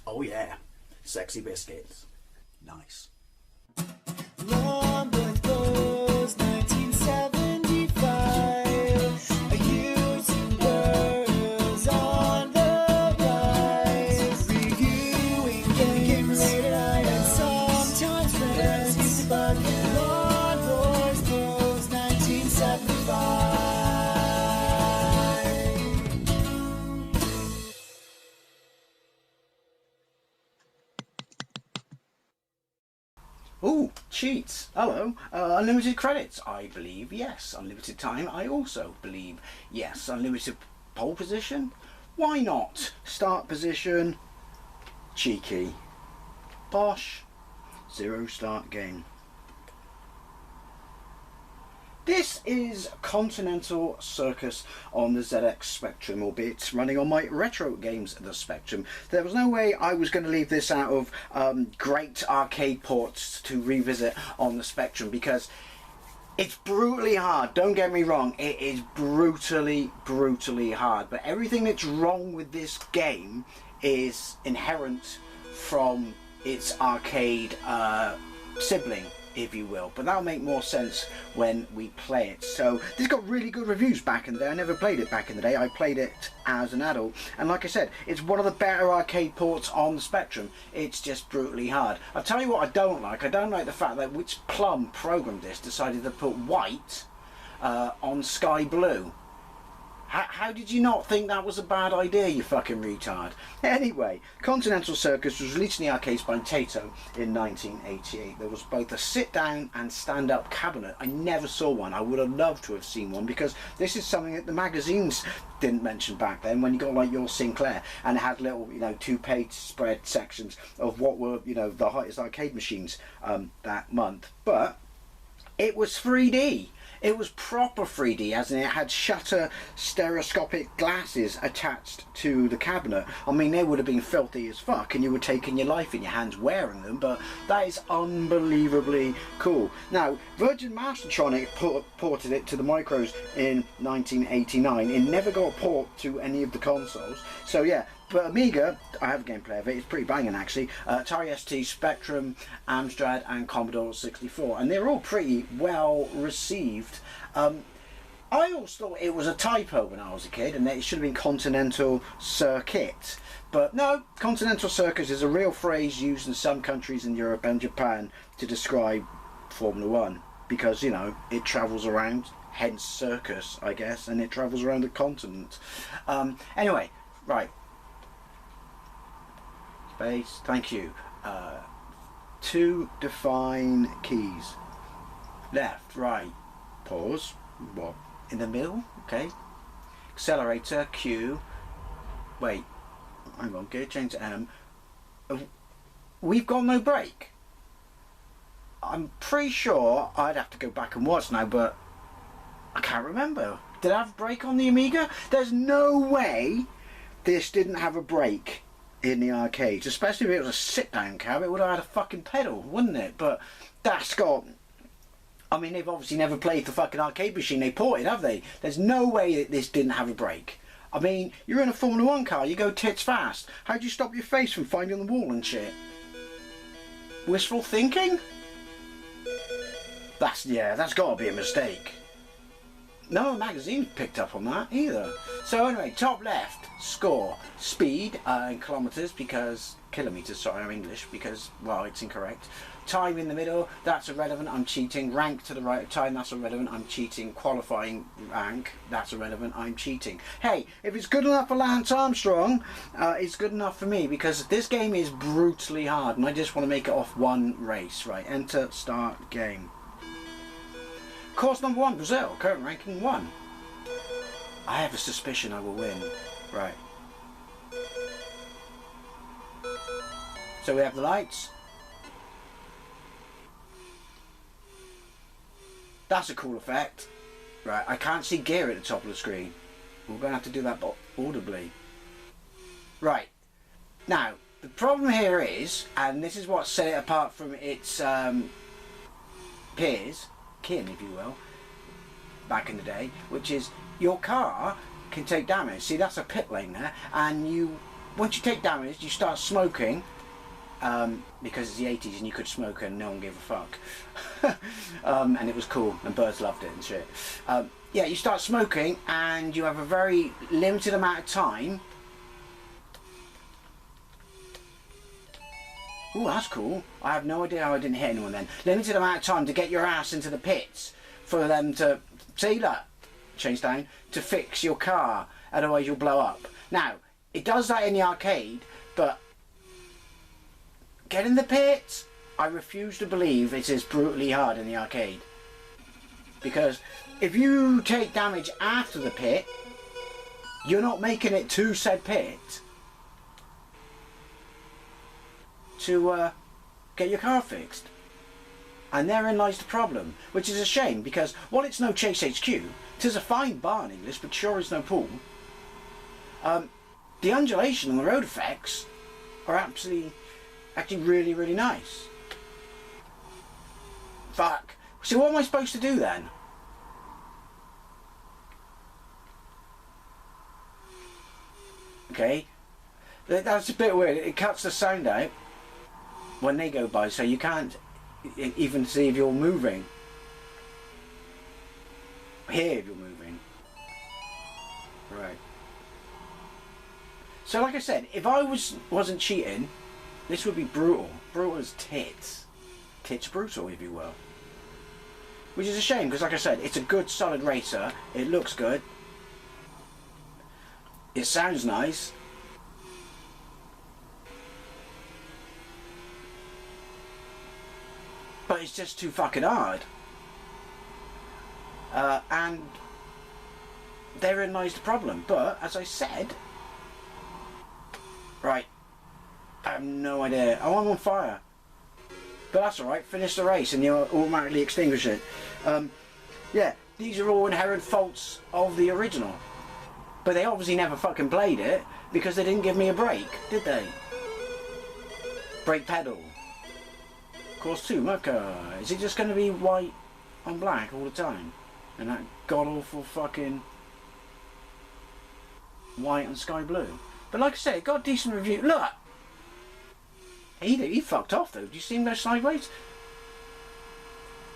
Oh yeah, sexy biscuits. Nice. Long Blues 1975. Using girls on the rise. Reviewing games late at night and sometimes friends. But Long Blues 1975. Ooh, cheats. Hello. Unlimited credits. I believe yes. Unlimited time. I also believe yes. Unlimited pole position. Why not? Start position. Cheeky. Bosh. Zero start game. This is Continental Circus on the ZX Spectrum, albeit running on my retro games the Spectrum. There was no way I was going to leave this out of great arcade ports to revisit on the Spectrum, because it's brutally hard. Don't get me wrong, it is brutally hard, but everything that's wrong with this game is inherent from its arcade sibling, if you will, but that'll make more sense when we play it. So this got really good reviews back in the day. I never played it back in the day. I played it as an adult, and like I said, it's one of the better arcade ports on the Spectrum. It's just brutally hard. I'll tell you what I don't like. I don't like the fact that which Plum programmed this decided to put white on sky blue. How did you not think that was a bad idea, you fucking retard? Anyway, Continental Circus was released in the arcades by Taito in 1988. There was both a sit-down and stand-up cabinet. I never saw one. I would have loved to have seen one, because this is something that the magazines didn't mention back then, when you got like your Sinclair, and it had little, you know, 2-page spread sections of what were, you know, the hottest arcade machines that month. But it was 3D. It was proper 3D, as in it had shutter stereoscopic glasses attached to the cabinet. I mean, they would have been filthy as fuck, and you were taking your life in your hands wearing them, but that is unbelievably cool. Now, Virgin Mastertronic ported it to the micros in 1989. It never got a port to any of the consoles. So yeah, but Amiga, I have a gameplay of it, it's pretty banging actually. Atari ST, Spectrum, Amstrad and Commodore 64, and they're all pretty well received. I always thought it was a typo when I was a kid, and that it should have been Continental Circuit. But no, Continental Circus is a real phrase used in some countries in Europe and Japan to describe Formula One, because, you know, it travels around, hence circus, I guess, and it travels around the continent. Anyway, right. Space, thank you. To define keys. Left, right, pause, what? In the middle, okay. Accelerator, Q. Wait, hang on, gear change to M. We've got no brake. I'm pretty sure I'd have to go back and watch now, but I can't remember. Did I have a brake on the Amiga? There's no way this didn't have a brake in the arcades, especially if it was a sit-down cab. It would have had a fucking pedal, wouldn't it? But that's got, I mean, they've obviously never played the fucking arcade machine they ported, have they? There's no way that this didn't have a brake. I mean, you're in a Formula 1 car, you go tits fast. How do you stop your face from finding the wall and shit? Wishful thinking? That's got to be a mistake. No magazine picked up on that either. So anyway, top left, score, speed in kilometers, because kilometers, sorry, I'm English, because, well, it's incorrect. Time in the middle, that's irrelevant, I'm cheating. Rank to the right of time, that's irrelevant, I'm cheating. Qualifying rank, that's irrelevant, I'm cheating. Hey, if it's good enough for Lance Armstrong, it's good enough for me, because this game is brutally hard, and I just want to make it off one race. Right, enter, start game. Course number 1, Brazil, current ranking 1. I have a suspicion I will win. Right. So we have the lights. That's a cool effect. Right, I can't see gear at the top of the screen. We're going to have to do that audibly. Right. Now, the problem here is, and this is what set it apart from its peers, kin if you will, back in the day, which is your car can take damage. See, that's a pit lane there, and you once you take damage, you start smoking. Because it's the 80s and you could smoke and no one gave a fuck. And it was cool and birds loved it and shit. Yeah, you start smoking and you have a very limited amount of time. Ooh, that's cool. I have no idea how I didn't hit anyone then. Limited amount of time to get your ass into the pits for them to, see that, change down, to fix your car. Otherwise you'll blow up. Now, it does that in the arcade, but get in the pits. I refuse to believe it is brutally hard in the arcade. Because if you take damage after the pit, you're not making it to said pit to get your car fixed. And therein lies the problem, which is a shame because while it's no Chase HQ, 'tis a fine bar in English, but sure is no pool. The undulation and the road effects are actually really, really nice. Fuck. So what am I supposed to do then? Okay. That's a bit weird. It cuts the sound out when they go by, so you can't even see if you're moving. Hear if you're moving. Right. So like I said, if I wasn't cheating, this would be brutal. Brutal as tits. Tits brutal, if you will. Which is a shame, because like I said, it's a good solid racer. It looks good. It sounds nice. But it's just too fucking hard. And therein lies the problem. But, as I said... Right. I have no idea. Oh, I'm on fire. But that's alright. Finish the race and you'll automatically extinguish it. Yeah, these are all inherent faults of the original. But they obviously never fucking played it because they didn't give me a brake, did they? Brake pedal. Course 2, Mocha. Is it just going to be white on black all the time? And that god-awful fucking white and sky blue? But like I said, it got a decent review. Look! He fucked off though. Do you see him go sideways?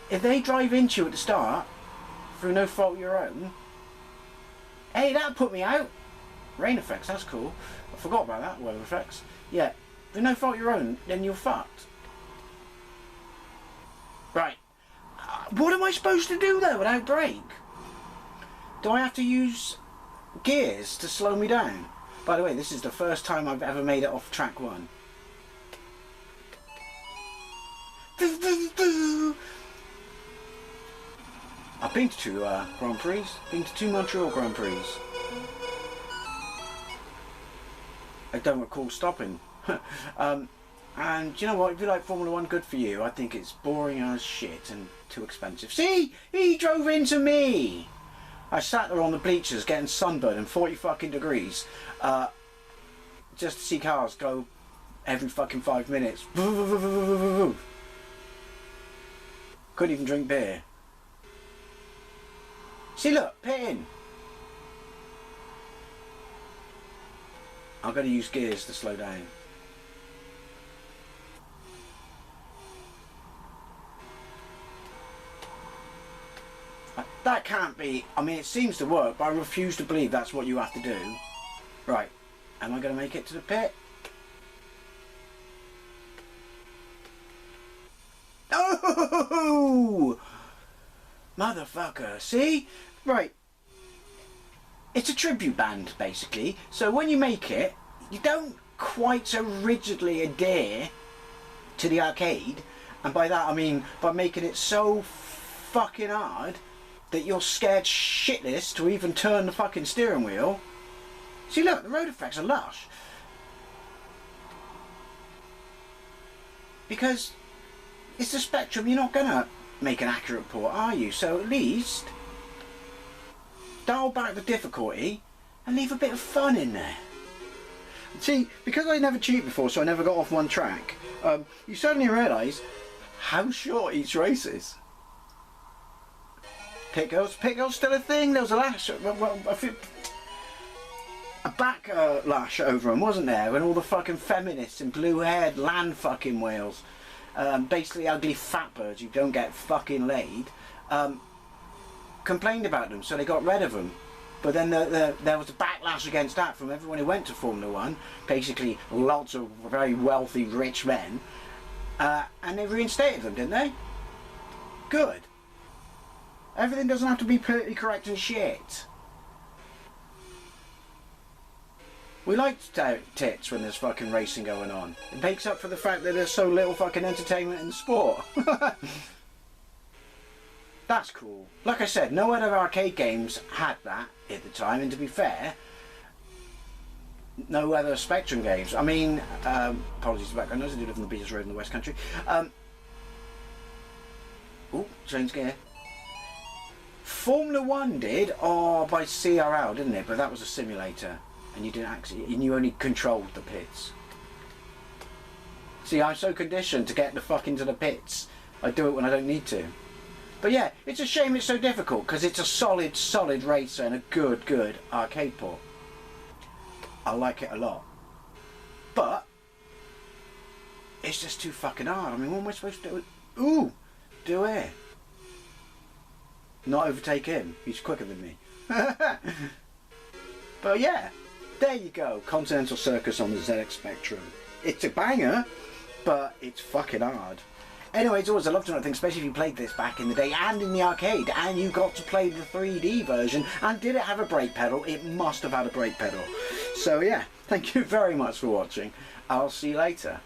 If they drive into you at the start, through no fault of your own... Hey, that put me out! Rain effects, that's cool. I forgot about that, weather effects. Yeah, through no fault of your own, then you're fucked. Right. What am I supposed to do though without brake? Do I have to use gears to slow me down? By the way, this is the first time I've ever made it off track 1. I've been to 2 Grand Prix, been to 2 Montreal Grand Prix. I don't recall stopping. And you know what, if you like Formula 1, good for you. I think it's boring as shit and too expensive. See? He drove into me! I sat there on the bleachers getting sunburned in 40 fucking degrees. Just to see cars go every fucking 5 minutes. Couldn't even drink beer. See, look, pit in. I'm going to use gears to slow down. That can't be. I mean, it seems to work, but I refuse to believe that's what you have to do. Right. Am I going to make it to the pit? Oh! Motherfucker. See? Right. It's a tribute band, basically. So when you make it, you don't quite so rigidly adhere to the arcade. And by that I mean by making it so fucking hard that you're scared shitless to even turn the fucking steering wheel. See, look, the road effects are lush. Because it's the Spectrum, you're not gonna make an accurate port, are you? So at least dial back the difficulty and leave a bit of fun in there. See, because I never cheated before, so I never got off one track, you suddenly realise how short each race is. Pit girls still a thing. There was a last, well, a backlash over them, wasn't there? When all the fucking feminists and blue-haired land fucking whales, basically ugly fat birds who don't get fucking laid, complained about them, so they got rid of them. But then there was a backlash against that from everyone who went to Formula 1, basically lots of very wealthy, rich men, and they reinstated them, didn't they? Good. Everything doesn't have to be politically correct and shit. We like tits when there's fucking racing going on. It makes up for the fact that there's so little fucking entertainment in the sport. That's cool. Like I said, no other arcade games had that at the time, and to be fair, no other Spectrum games. I mean, apologies for the background noise, I do live on the busiest road in the West Country. Oh, change gear. Formula 1 did, by CRL, didn't it? But that was a simulator, and you didn't actually, and you only controlled the pits. See, I'm so conditioned to get the fuck into the pits, I do it when I don't need to. But yeah, it's a shame it's so difficult, because it's a solid racer and a good arcade port. I like it a lot. But it's just too fucking hard. I mean, what am I supposed to do? Ooh! Do it. Not overtake him. He's quicker than me. But yeah, there you go. Continental Circus on the ZX Spectrum. It's a banger, but it's fucking hard. Anyway, it's always a love to know things, especially if you played this back in the day and in the arcade, and you got to play the 3D version. And did it have a brake pedal? It must have had a brake pedal. So yeah, thank you very much for watching. I'll see you later.